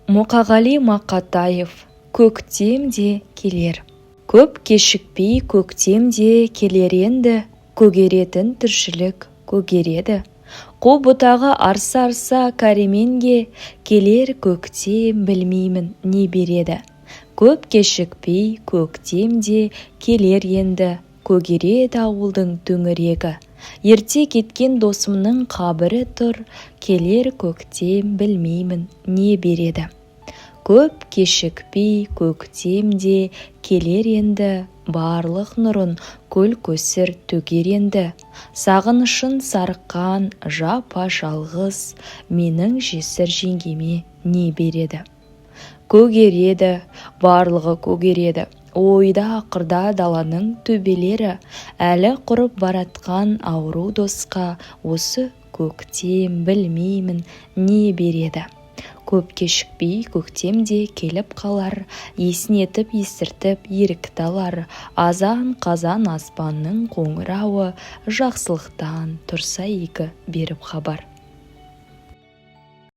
Мұқағали Мақатаев. Көктем де келер. Көп кешікпей көктем де келер енді, көгеретін тіршілік көгереді. Қу бұтағы арса-арса кәременге, келер көктем білмеймін не береді. Көп кешікпей көктем де келер енді, көгереді ауылдың төңірегі. Ерте кеткен досымның қабірі тұр, келер көктем білмеймін не береді. Көп кешікпей көктем де келер енді, барлық нұрын көл көсір төгер енді. Сағынышын сарыққан жапа-жалғыз, менің жесір жеңгеме не береді. Көгереді, барлығы көгереді. Ойда ақырда даланың төбелері, әлі құрып баратқан ауру досқа осы көктем білмеймін не береді. Көп кешікпей көктем де келіп қалар, еснетіп естіртіп ерікті алар. Азан-қазан аспанның қоңырауы, жақсылықтан тұрса игі беріп хабар.